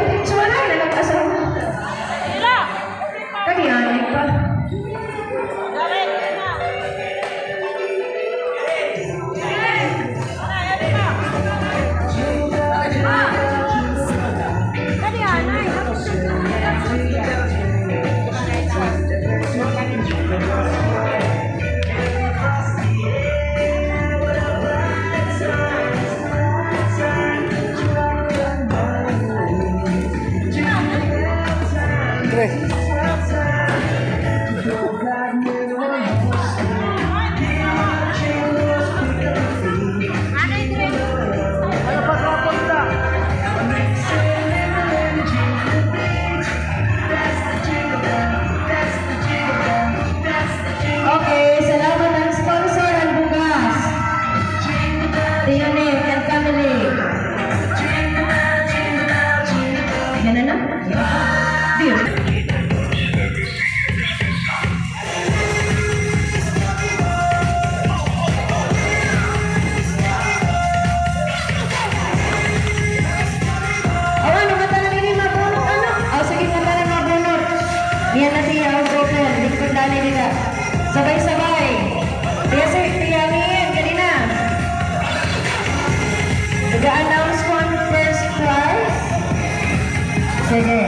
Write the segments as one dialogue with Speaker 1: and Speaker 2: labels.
Speaker 1: picture na nag-asawa. Kanianay pa. Yan na siya, open. Likod dali nila. Sabay-sabay. Yes, sir. Tiyamin. Kanina. Nag-announce ko ang first prize. Sige.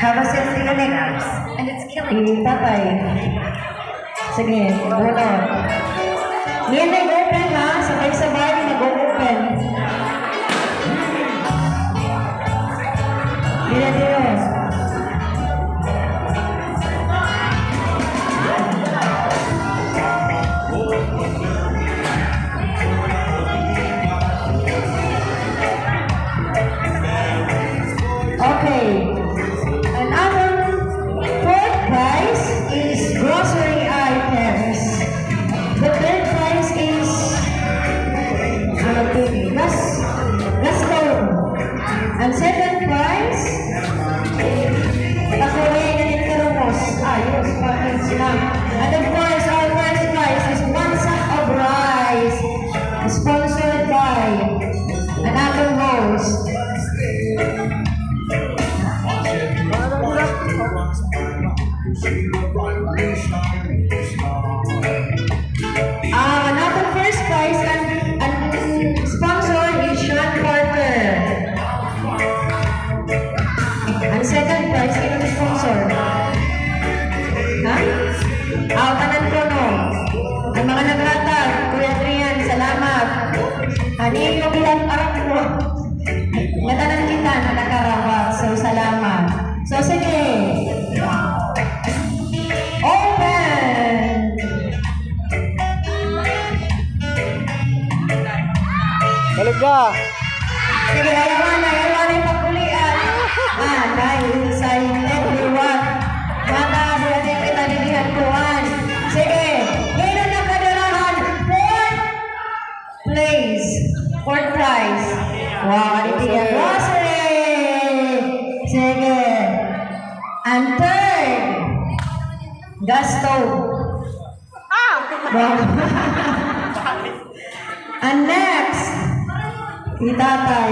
Speaker 1: Habang siya sila next. And it's killing. Tatay. Sige. Bunot. Yan nag-open ha. Sabay-sabay. Nag-open. Dila-dilos. Okay, and our fourth prize is grocery items. The third prize is gas stove. And second prize, and of course, our first prize is one sack of rice, sponsored by another host. Another first prize and sponsor is Sean Parker. And second prize is sponsor. Ha? Tanan ko no. Ang mga nagratag, Kuya Adrian, salamat. Ani yung bilang arap ko. Natanan kita na nakarawat. So, salamat. So, sige. Open!
Speaker 2: Balik ka!
Speaker 1: Sige, ayawan yung pagkulian. Dahil sa everyone. Mata, buwan yung itanilihan kuhan. Sige, ngayon na kadalahan. Fourth prize. Wow, aliti yan. Grocery! Sige. And third, gas stove. Wow. And next, si tatay.